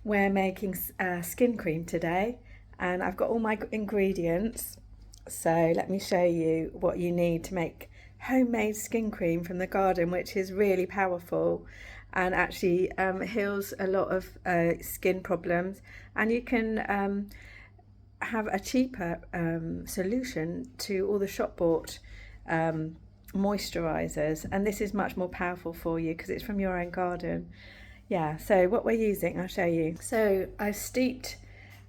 We're making skin cream today, and I've got all my ingredients. So let me show you what you need to make homemade skin cream from the garden, which is really powerful and actually heals a lot of skin problems. And you can have a cheaper solution to all the shop bought moisturizers, and this is much more powerful for you because it's from your own garden. Yeah, so what we're using, I'll show you. So I've steeped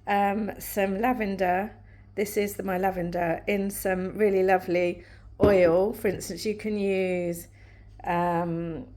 some lavender. This is my lavender in some really lovely oil. For instance, you can use some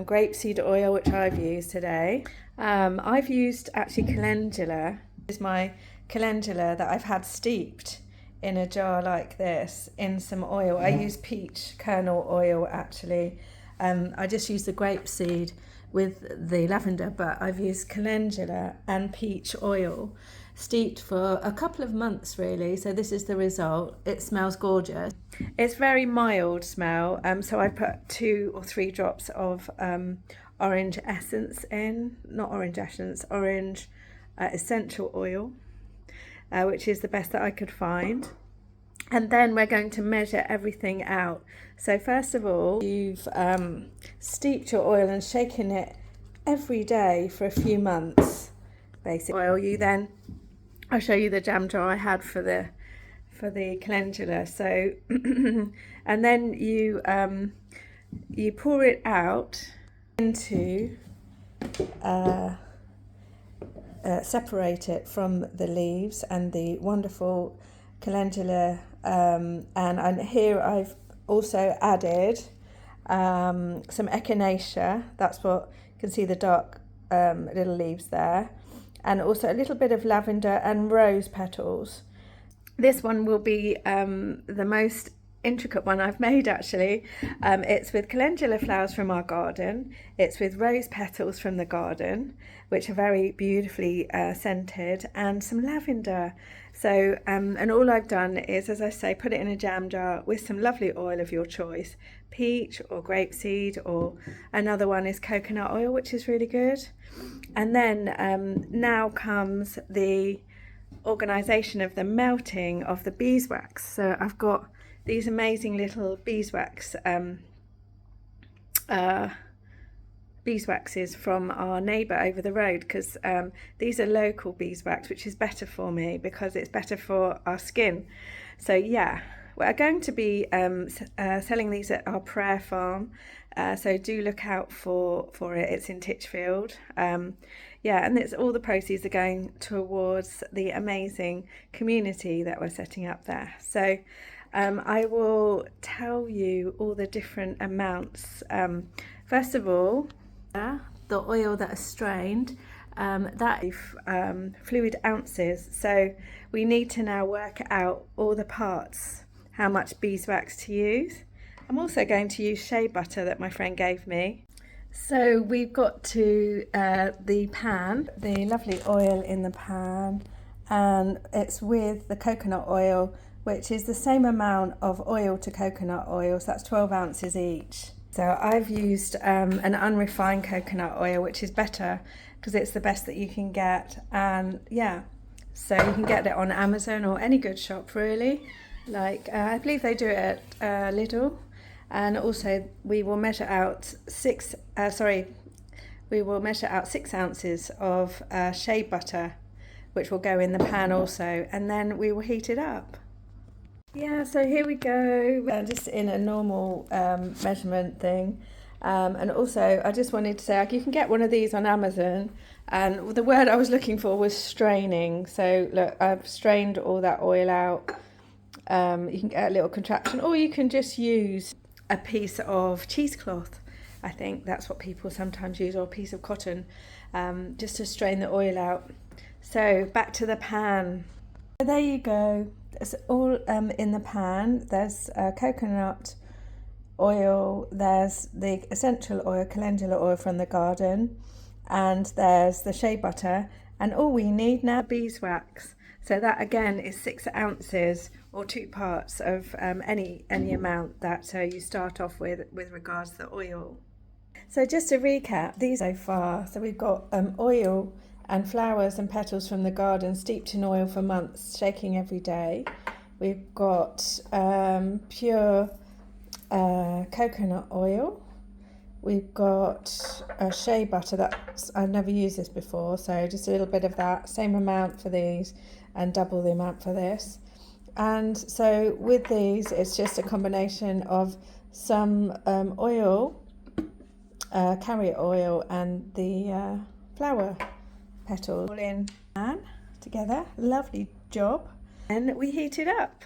grapeseed oil, which I've used today. I've used actually calendula. This is my calendula that I've had steeped in a jar like this in some oil. I use peach kernel oil actually. I just use the grapeseed with the lavender, but I've used calendula and peach oil steeped for a couple of months really. So this is the result. It smells gorgeous. It's very mild smell, so I put 2 or 3 drops of orange essence in, not orange essence, orange essential oil, which is the best that I could find. And then we're going to measure everything out. So first of all, you've steeped your oil and shaken it every day for a few months. Basic oil. You then, I'll show you the jam jar I had for the calendula. So, and then you pour it out into separate it from the leaves and the wonderful calendula, and here I've also added some echinacea. That's what you can see, the dark little leaves there, and also a little bit of lavender and rose petals. This one will be the most intricate one I've made actually. It's with calendula flowers from our garden. It's with rose petals from the garden, which are very beautifully scented, and some lavender. So and all I've done is, as I say, put it in a jam jar with some lovely oil of your choice, peach or grapeseed, or another one is coconut oil, which is really good. And then now comes the organisation of the melting of the beeswax. So I've got these amazing little beeswaxes from our neighbour over the road, because these are local beeswax, which is better for me because it's better for our skin. So yeah, we're going to be selling these at our prayer farm, so do look out for it. It's in Titchfield. Yeah, and it's all the proceeds are going towards the amazing community that we're setting up there. So I will tell you all the different amounts. First of all, the oil that is strained, that is fluid ounces. So we need to now work out all the parts, how much beeswax to use. I'm also going to use shea butter that my friend gave me. So we've got to the pan, the lovely oil in the pan, and it's with the coconut oil, which is the same amount of oil to coconut oil, so that's 12 ounces each. So I've used an unrefined coconut oil, which is better because it's the best that you can get. And yeah, so you can get it on Amazon or any good shop really. Like I believe they do it at Lidl. And also we will measure out 6 ounces of shea butter, which will go in the pan also, and then we will heat it up. Yeah, so here we go, just in a normal measurement thing. And also I just wanted to say, you can get one of these on Amazon, and the word I was looking for was straining. So look, I've strained all that oil out. You can get a little contraption, or you can just use a piece of cheesecloth. I think that's what people sometimes use, or a piece of cotton, just to strain the oil out. So back to the pan. There you go. It's all in the pan. There's coconut oil, there's the essential oil, calendula oil from the garden, and there's the shea butter, and all we need now is beeswax. So that again is 6 ounces or 2 parts of any amount that you start off with regards to the oil. So just to recap, these so far, so we've got oil and flowers and petals from the garden steeped in oil for months, shaking every day. We've got pure coconut oil. We've got shea butter. I've never used this before, so just a little bit of that, same amount for these and double the amount for this. And so with these, it's just a combination of some oil, carrier oil, and the flower petals all in and together. Lovely job. And we heat it up.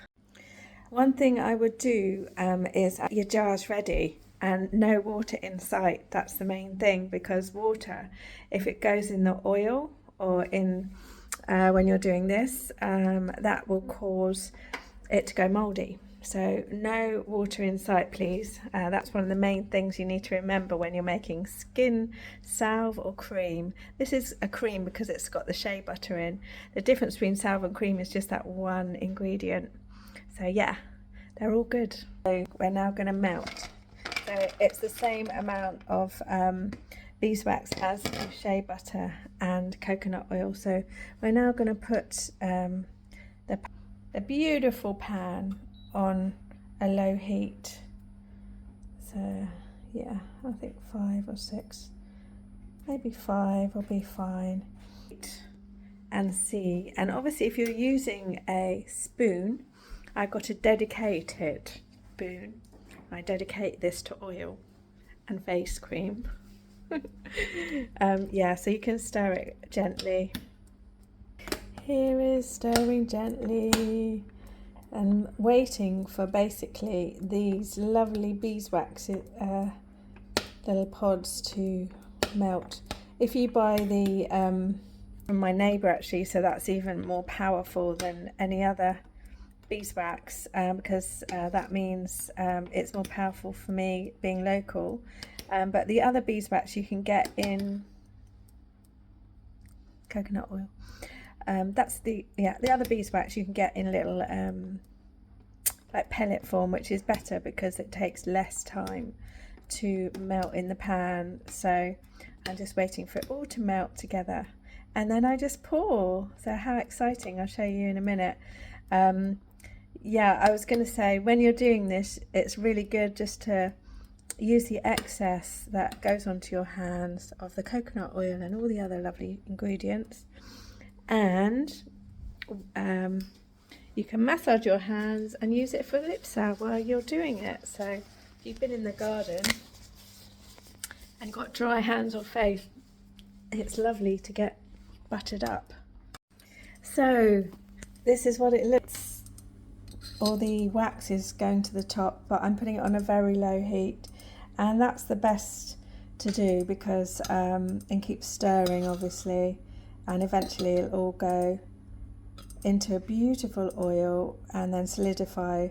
One thing I would do is your jar's ready and no water in sight. That's the main thing, because water, if it goes in the oil or in when you're doing this, that will cause it to go mouldy. So no water in sight, please. That's one of the main things you need to remember when you're making skin salve or cream. This is a cream because it's got the shea butter in. The difference between salve and cream is just that one ingredient. So yeah, they're all good. So we're now going to melt. So it's the same amount of beeswax as the shea butter and coconut oil. So we're now going to put the beautiful pan on a low heat. So yeah, I think 5 or 6, maybe 5 will be fine. And see, and obviously if you're using a spoon, I've got a dedicated spoon. I dedicate this to oil and face cream. Yeah, so you can stir it gently. Here is stirring gently and waiting for basically these lovely beeswax little pods to melt. If you buy the from my neighbour actually, so that's even more powerful than any other beeswax, because that means it's more powerful for me being local. But the other beeswax you can get in coconut oil. That's the other beeswax you can get in little like pellet form, which is better because it takes less time to melt in the pan. So I'm just waiting for it all to melt together, and then I just pour. So how exciting! I'll show you in a minute. Yeah, I was going to say, when you're doing this, it's really good just to use the excess that goes onto your hands of the coconut oil and all the other lovely ingredients, and you can massage your hands and use it for lip salve while you're doing it. So if you've been in the garden and got dry hands or face, it's lovely to get buttered up. So this is what it looks. All the wax is going to the top, but I'm putting it on a very low heat, and that's the best to do because and keep stirring obviously, and eventually it'll all go into a beautiful oil and then solidify.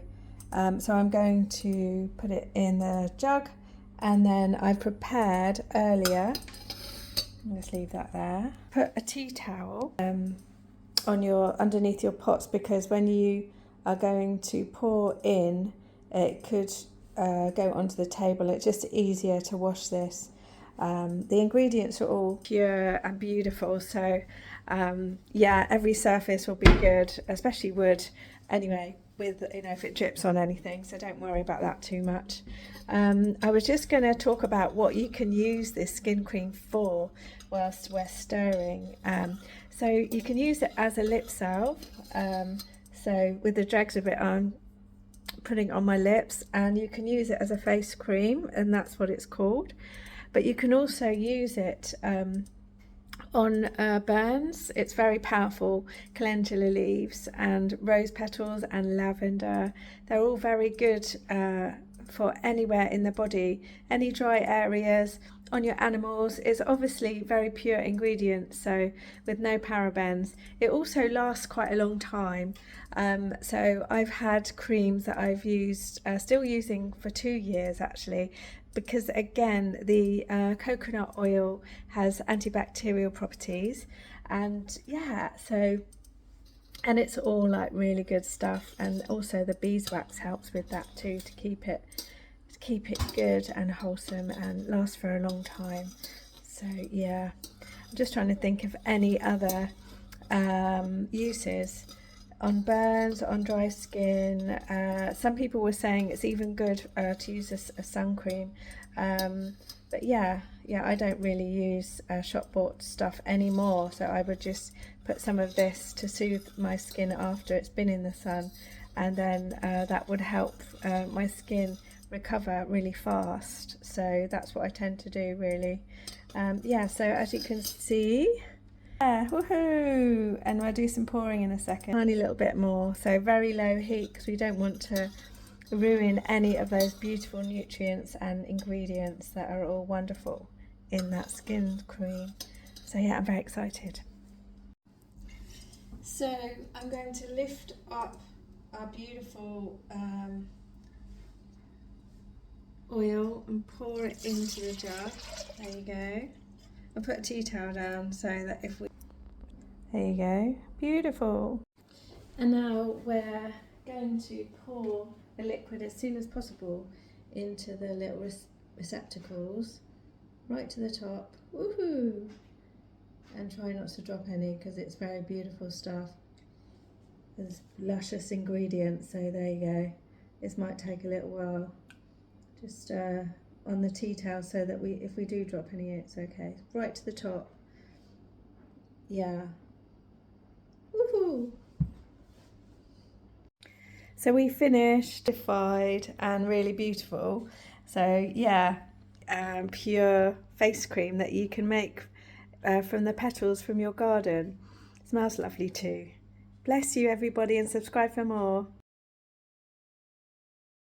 So I'm going to put it in the jug, and then I've prepared earlier, let's leave that there, put a tea towel on underneath your pots, because when you are going to pour in, it could go onto the table. It's just easier to wash this. The ingredients are all pure and beautiful, so yeah, every surface will be good, especially wood anyway, with, you know, if it drips on anything, so don't worry about that too much. I was just going to talk about what you can use this skin cream for whilst we're stirring. So you can use it as a lip salve. So with the dregs of it, I'm putting on my lips, and you can use it as a face cream, and that's what it's called. But you can also use it on burns. It's very powerful. Calendula leaves and rose petals and lavender, they're all very good for anywhere in the body, any dry areas, on your animals. It's obviously very pure ingredients, so with no parabens. It also lasts quite a long time. So I've had creams that I've used, still using for 2 years actually, because again the coconut oil has antibacterial properties, and yeah, so, and it's all like really good stuff, and also the beeswax helps with that too, to keep it good and wholesome and last for a long time. So yeah, just trying to think of any other uses on burns, on dry skin. Some people were saying it's even good to use a sun cream, but yeah, I don't really use shop bought stuff anymore, so I would just put some of this to soothe my skin after it's been in the sun, and then that would help my skin recover really fast. So that's what I tend to do, really. Yeah, so as you can see, yeah, woohoo! And I'll do some pouring in a second. Tiny little bit more, so very low heat, because we don't want to ruin any of those beautiful nutrients and ingredients that are all wonderful in that skin cream. So yeah, I'm very excited. So I'm going to lift up our beautiful oil and pour it into the jar. There you go. I'll put a tea towel down so that if we... There you go. Beautiful. And now we're going to pour the liquid as soon as possible into the little receptacles, right to the top. Woohoo! And try not to drop any, because it's very beautiful stuff. There's luscious ingredients, so there you go. This might take a little while. Just on the tea towel, so that if we do drop any, it's okay. Right to the top. Yeah. Woohoo! So we finished, defied, and really beautiful. So yeah, pure face cream that you can make from the petals from your garden. Smells lovely too. Bless you everybody, and subscribe for more.